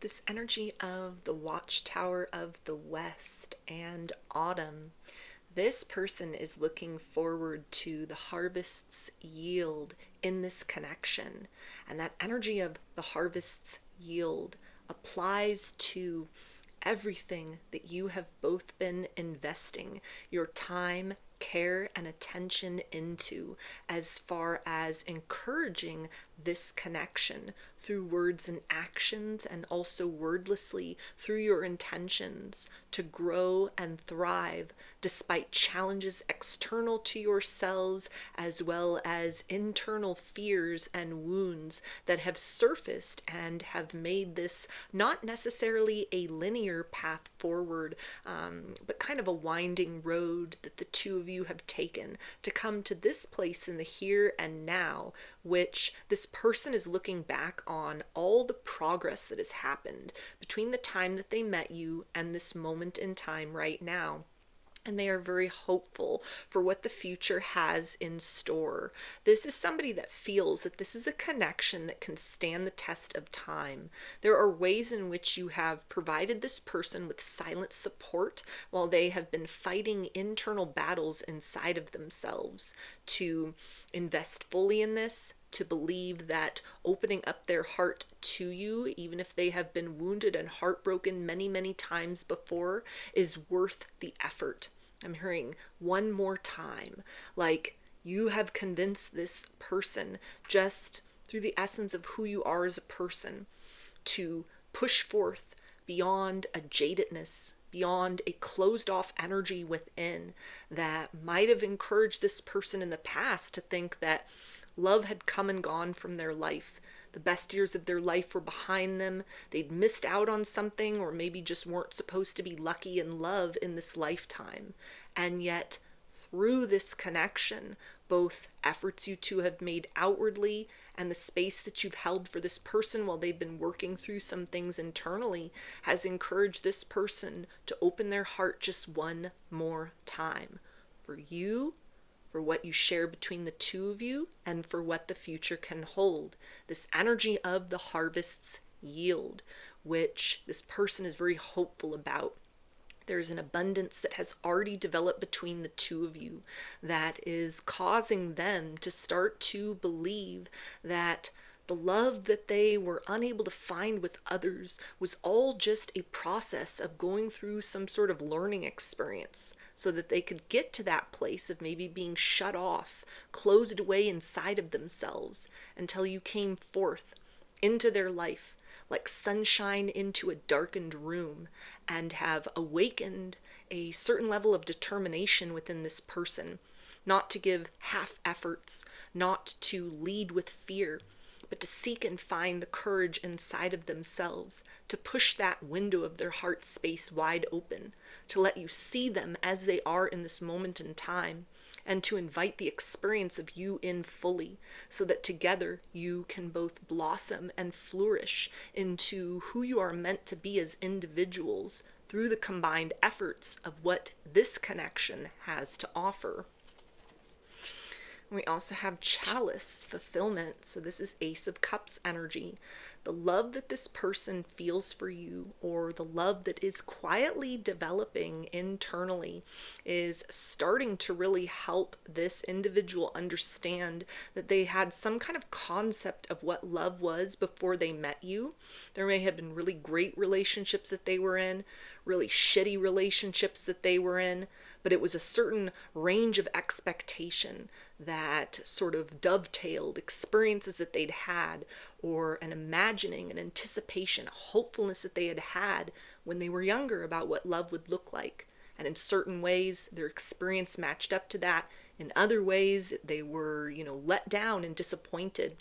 This energy of the watchtower of the west and autumn. This person is looking forward to the harvest's yield in this connection. And that energy of the harvest's yield applies to everything that you have both been investing your time, care, and attention into, as far as encouraging this connection through words and actions, and also wordlessly through your intentions to grow and thrive despite challenges external to yourselves, as well as internal fears and wounds that have surfaced and have made this not necessarily a linear path forward, but kind of a winding road that the two of you have taken to come to this place in the here and now, which this person is looking back on all the progress that has happened between the time that they met you and this moment in time right now. And they are very hopeful for what the future has in store. This is somebody that feels that this is a connection that can stand the test of time. There are ways in which you have provided this person with silent support while they have been fighting internal battles inside of themselves to invest fully in this, to believe that opening up their heart to you, even if they have been wounded and heartbroken many, many times before, is worth the effort. I'm hearing one more time, like you have convinced this person just through the essence of who you are as a person to push forth beyond a jadedness, beyond a closed off energy within that might have encouraged this person in the past to think that love had come and gone from their life. The best years of their life were behind them. They'd missed out on something, or maybe just weren't supposed to be lucky in love in this lifetime. And yet, through this connection, both efforts you two have made outwardly and the space that you've held for this person while they've been working through some things internally has encouraged this person to open their heart just one more time. For you, for what you share between the two of you, and for what the future can hold. This energy of the harvest's yield, which this person is very hopeful about. There's an abundance that has already developed between the two of you that is causing them to start to believe that the love that they were unable to find with others was all just a process of going through some sort of learning experience so that they could get to that place of maybe being shut off, closed away inside of themselves until you came forth into their life like sunshine into a darkened room, and have awakened a certain level of determination within this person, not to give half efforts, not to lead with fear, but to seek and find the courage inside of themselves, to push that window of their heart space wide open, to let you see them as they are in this moment in time, and to invite the experience of you in fully, so that together you can both blossom and flourish into who you are meant to be as individuals through the combined efforts of what this connection has to offer. We also have chalice, fulfillment. So this is Ace of Cups energy. The love that this person feels for you, or the love that is quietly developing internally, is starting to really help this individual understand that they had some kind of concept of what love was before they met you. There may have been really great relationships that they were in, really shitty relationships that they were in, but it was a certain range of expectation that sort of dovetailed experiences that they'd had, or an imagining, an anticipation, a hopefulness that they had had when they were younger about what love would look like. And in certain ways, their experience matched up to that. In other ways, they were, let down and disappointed,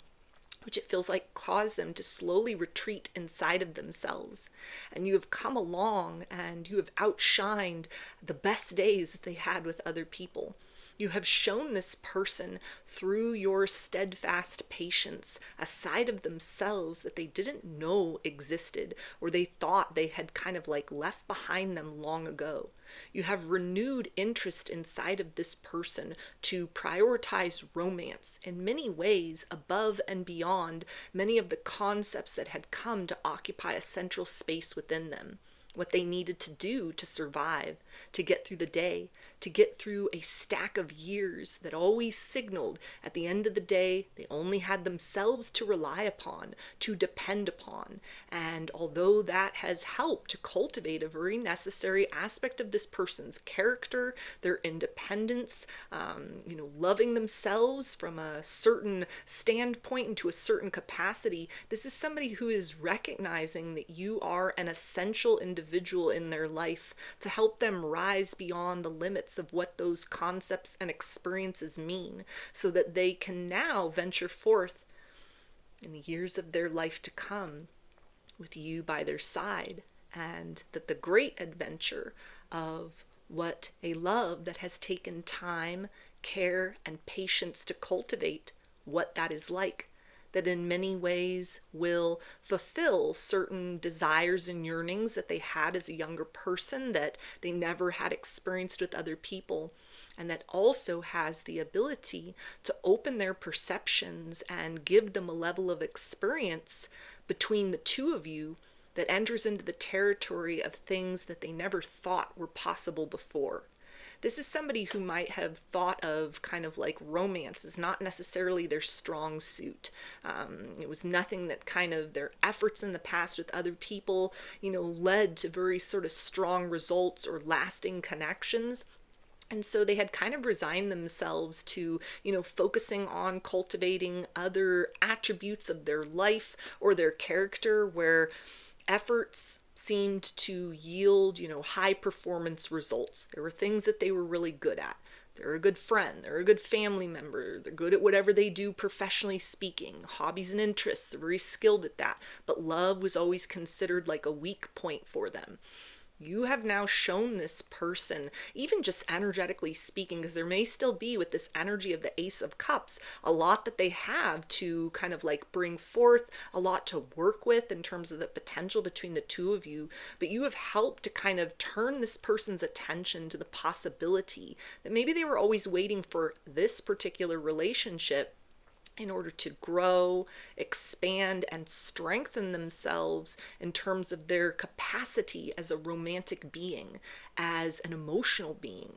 which it feels like caused them to slowly retreat inside of themselves. And you have come along and you have outshined the best days that they had with other people. You have shown this person through your steadfast patience a side of themselves that they didn't know existed, or they thought they had kind of like left behind them long ago. You have renewed interest inside of this person to prioritize romance in many ways above and beyond many of the concepts that had come to occupy a central space within them. What they needed to do to survive, to get through the day, to get through a stack of years that always signaled at the end of the day they only had themselves to rely upon, to depend upon. And although that has helped to cultivate a very necessary aspect of this person's character, their independence, loving themselves from a certain standpoint and to a certain capacity, this is somebody who is recognizing that you are an essential individual in their life to help them rise beyond the limits of what those concepts and experiences mean, so that they can now venture forth in the years of their life to come with you by their side, and that the great adventure of what a love that has taken time, care, and patience to cultivate, what that is like, that in many ways will fulfill certain desires and yearnings that they had as a younger person that they never had experienced with other people, and that also has the ability to open their perceptions and give them a level of experience between the two of you that enters into the territory of things that they never thought were possible before. This is somebody who might have thought of kind of like romance is not necessarily their strong suit. It was nothing that kind of their efforts in the past with other people, led to very sort of strong results or lasting connections. And so they had kind of resigned themselves to, focusing on cultivating other attributes of their life or their character, where efforts seemed to yield, high performance results. There were things that they were really good at. They're a good friend, they're a good family member, they're good at whatever they do professionally speaking, hobbies and interests, they're very skilled at that. But love was always considered like a weak point for them. You have now shown this person, even just energetically speaking, because there may still be with this energy of the Ace of Cups, a lot that they have to kind of like bring forth, a lot to work with in terms of the potential between the two of you. But you have helped to kind of turn this person's attention to the possibility that maybe they were always waiting for this particular relationship in order to grow, expand, and strengthen themselves in terms of their capacity as a romantic being, as an emotional being,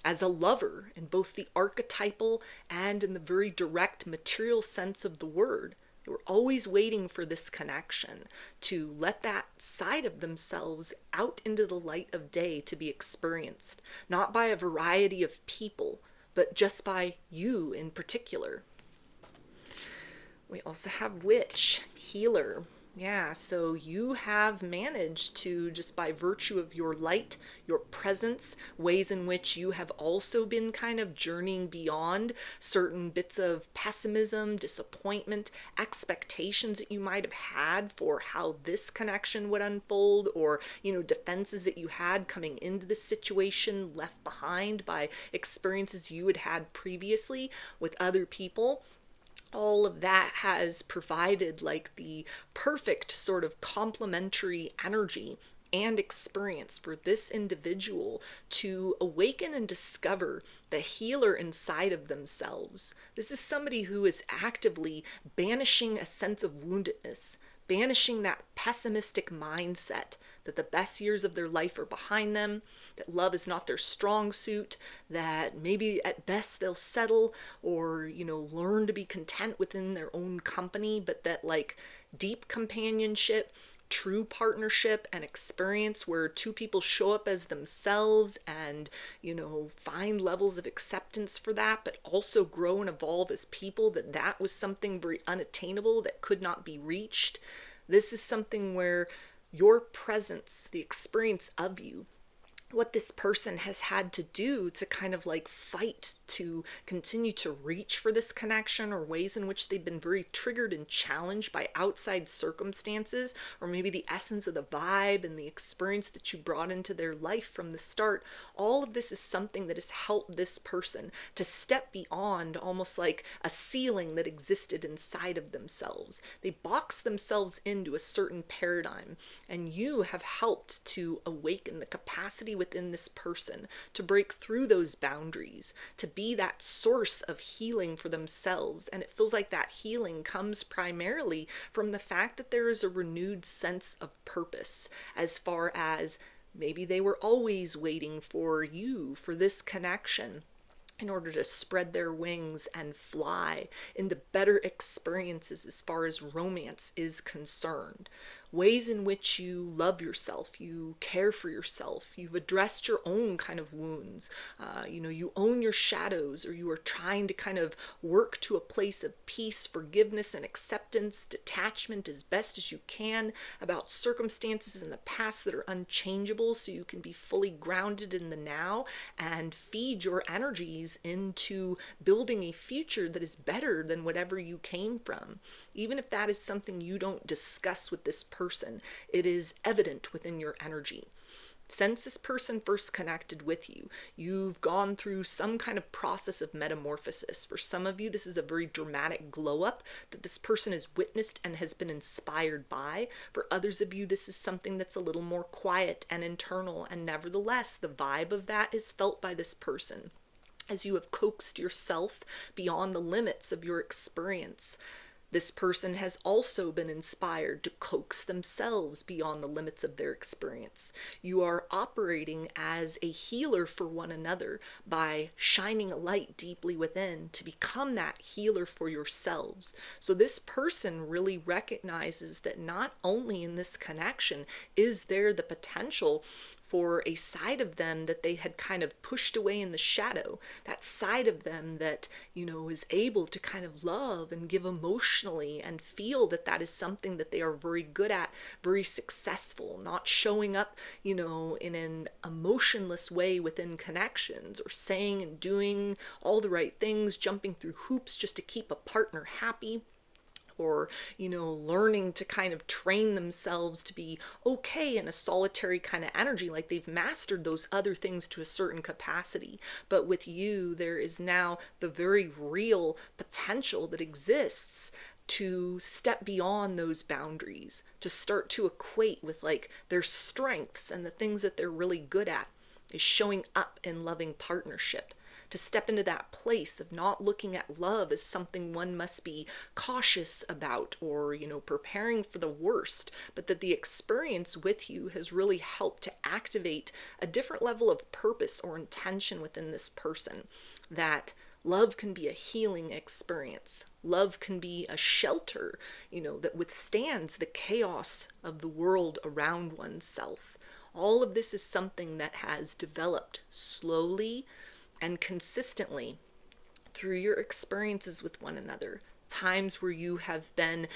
as a lover in both the archetypal and in the very direct material sense of the word. They were always waiting for this connection, to let that side of themselves out into the light of day to be experienced, not by a variety of people, but just by you in particular. We also have witch, healer. Yeah, so you have managed to, just by virtue of your light, your presence, ways in which you have also been kind of journeying beyond certain bits of pessimism, disappointment, expectations that you might have had for how this connection would unfold, or, defenses that you had coming into the situation left behind by experiences you had had previously with other people. All of that has provided like the perfect sort of complementary energy and experience for this individual to awaken and discover the healer inside of themselves. This is somebody who is actively banishing a sense of woundedness, banishing that pessimistic mindset that the best years of their life are behind them, that love is not their strong suit, that maybe at best they'll settle or, learn to be content within their own company, but that like deep companionship, true partnership and experience where two people show up as themselves and, find levels of acceptance for that, but also grow and evolve as people, that was something very unattainable that could not be reached. This is something where your presence, the experience of you, what this person has had to do to kind of like fight to continue to reach for this connection, or ways in which they've been very triggered and challenged by outside circumstances, or maybe the essence of the vibe and the experience that you brought into their life from the start. All of this is something that has helped this person to step beyond almost like a ceiling that existed inside of themselves. They box themselves into a certain paradigm, and you have helped to awaken the capacity within this person to break through those boundaries, to be that source of healing for themselves. And it feels like that healing comes primarily from the fact that there is a renewed sense of purpose, as far as maybe they were always waiting for you, for this connection, in order to spread their wings and fly into better experiences as far as romance is concerned. Ways in which you love yourself, you care for yourself, you've addressed your own kind of wounds, you own your shadows, or you are trying to kind of work to a place of peace, forgiveness, and acceptance, detachment as best as you can about circumstances in the past that are unchangeable, so you can be fully grounded in the now and feed your energies into building a future that is better than whatever you came from. Even if that is something you don't discuss with this person, it is evident within your energy. Since this person first connected with you, you've gone through some kind of process of metamorphosis. For some of you, this is a very dramatic glow up that this person has witnessed and has been inspired by. For others of you, this is something that's a little more quiet and internal, and nevertheless, the vibe of that is felt by this person as you have coaxed yourself beyond the limits of your experience. This person has also been inspired to coax themselves beyond the limits of their experience. You are operating as a healer for one another by shining a light deeply within to become that healer for yourselves. So this person really recognizes that not only in this connection is there the potential for a side of them that they had kind of pushed away in the shadow, that side of them that, is able to kind of love and give emotionally and feel that that is something that they are very good at, very successful, not showing up, in an emotionless way within connections, or saying and doing all the right things, jumping through hoops just to keep a partner happy, or learning to kind of train themselves to be okay in a solitary kind of energy, like they've mastered those other things to a certain capacity. But with you, there is now the very real potential that exists to step beyond those boundaries, to start to equate with like their strengths and the things that they're really good at is showing up in loving partnership, to step into that place of not looking at love as something one must be cautious about, or, preparing for the worst, but that the experience with you has really helped to activate a different level of purpose or intention within this person. That love can be a healing experience. Love can be a shelter, that withstands the chaos of the world around oneself. All of this is something that has developed slowly and consistently through your experiences with one another. Times where you have been,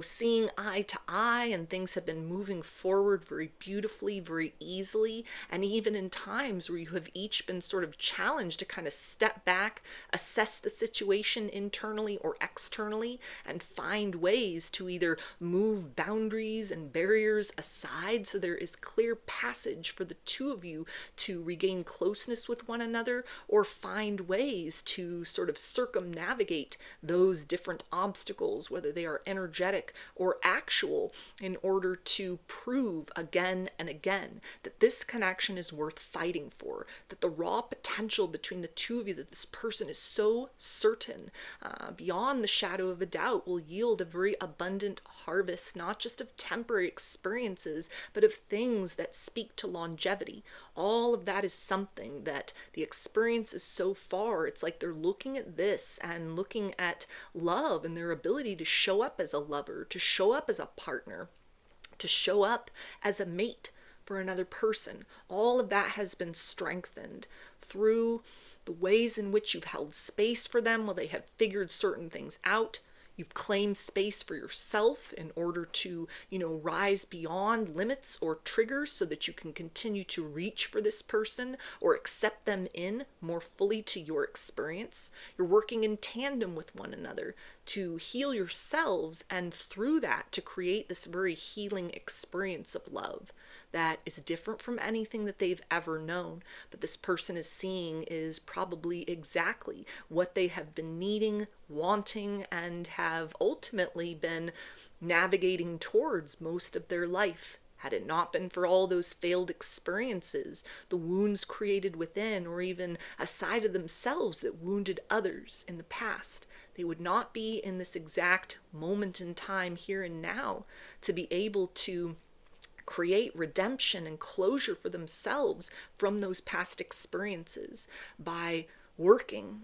seeing eye to eye, and things have been moving forward very beautifully, very easily. And even in times where you have each been sort of challenged to kind of step back, assess the situation internally or externally, and find ways to either move boundaries and barriers aside so there is clear passage for the two of you to regain closeness with one another, or find ways to sort of circumnavigate those different obstacles, whether they are energetic or actual, in order to prove again and again that this connection is worth fighting for, that the raw potential between the two of you, that this person is so certain, beyond the shadow of a doubt, will yield a very abundant harvest, not just of temporary experiences, but of things that speak to longevity. All of that is something that the experience is so far, it's like they're looking at this and looking at love and their ability to show up as a lover, to show up as a partner, to show up as a mate for another person. All of that has been strengthened through the ways in which you've held space for them while they have figured certain things out. You've claimed space for yourself in order to, rise beyond limits or triggers so that you can continue to reach for this person or accept them in more fully to your experience. You're working in tandem with one another to heal yourselves, and through that to create this very healing experience of love that is different from anything that they've ever known. But this person is seeing is probably exactly what they have been needing, wanting, and have ultimately been navigating towards most of their life. Had it not been for all those failed experiences, the wounds created within, or even a side of themselves that wounded others in the past, they would not be in this exact moment in time here and now to be able to create redemption and closure for themselves from those past experiences by working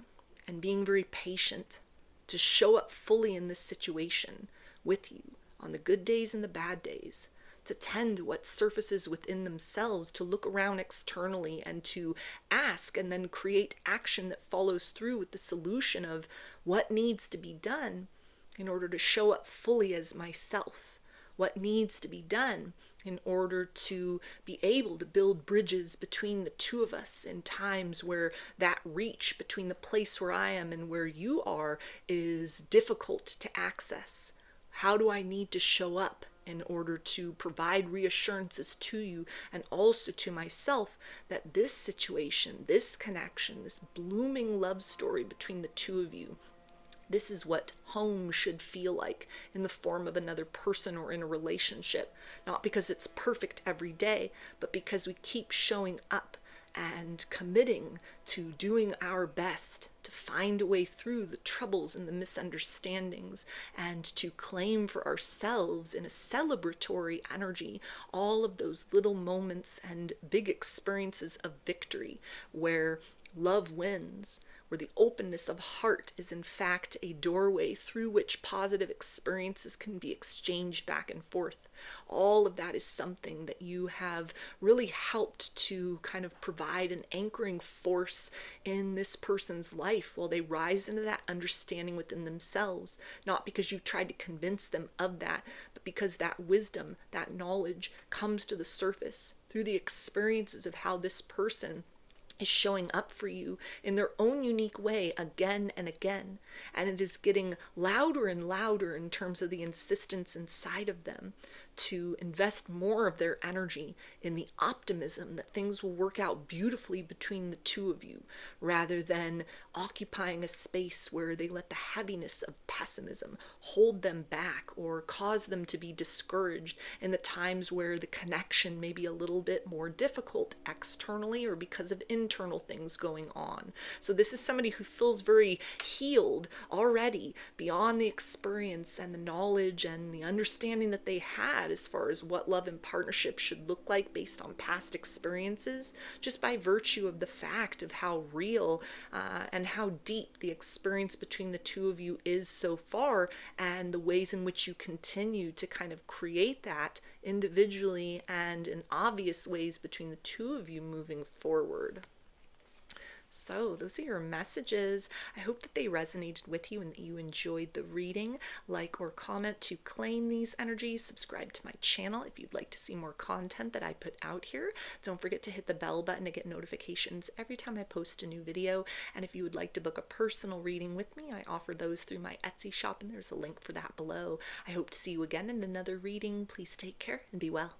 and being very patient to show up fully in this situation with you on the good days and the bad days, to tend to what surfaces within themselves, to look around externally and to ask and then create action that follows through with the solution of what needs to be done in order to show up fully as myself, what needs to be done in order to be able to build bridges between the two of us in times where that reach between the place where I am and where you are is difficult to access. How do I need to show up in order to provide reassurances to you and also to myself that this situation, this connection, this blooming love story between the two of you, this is what home should feel like in the form of another person or in a relationship. Not because it's perfect every day, but because we keep showing up and committing to doing our best to find a way through the troubles and the misunderstandings, and to claim for ourselves in a celebratory energy all of those little moments and big experiences of victory where love wins, where the openness of heart is in fact a doorway through which positive experiences can be exchanged back and forth. All of that is something that you have really helped to kind of provide an anchoring force in this person's life while they rise into that understanding within themselves, not because you've tried to convince them of that, but because that wisdom, that knowledge comes to the surface through the experiences of how this person is showing up for you in their own unique way again and again. And it is getting louder and louder in terms of the insistence inside of them to invest more of their energy in the optimism that things will work out beautifully between the two of you, rather than occupying a space where they let the heaviness of pessimism hold them back or cause them to be discouraged in the times where the connection may be a little bit more difficult externally or because of internal things going on. So this is somebody who feels very healed already beyond the experience and the knowledge and the understanding that they had as far as what love and partnership should look like based on past experiences, just by virtue of the fact of how real and how deep the experience between the two of you is so far, and the ways in which you continue to kind of create that individually and in obvious ways between the two of you moving forward. So those are your messages. I hope that they resonated with you and that you enjoyed the reading. Like or comment to claim these energies. Subscribe to my channel if you'd like to see more content that I put out here. Don't forget to hit the bell button to get notifications every time I post a new video. And if you would like to book a personal reading with me, I offer those through my Etsy shop, and there's a link for that below. I hope to see you again in another reading. Please take care and be well.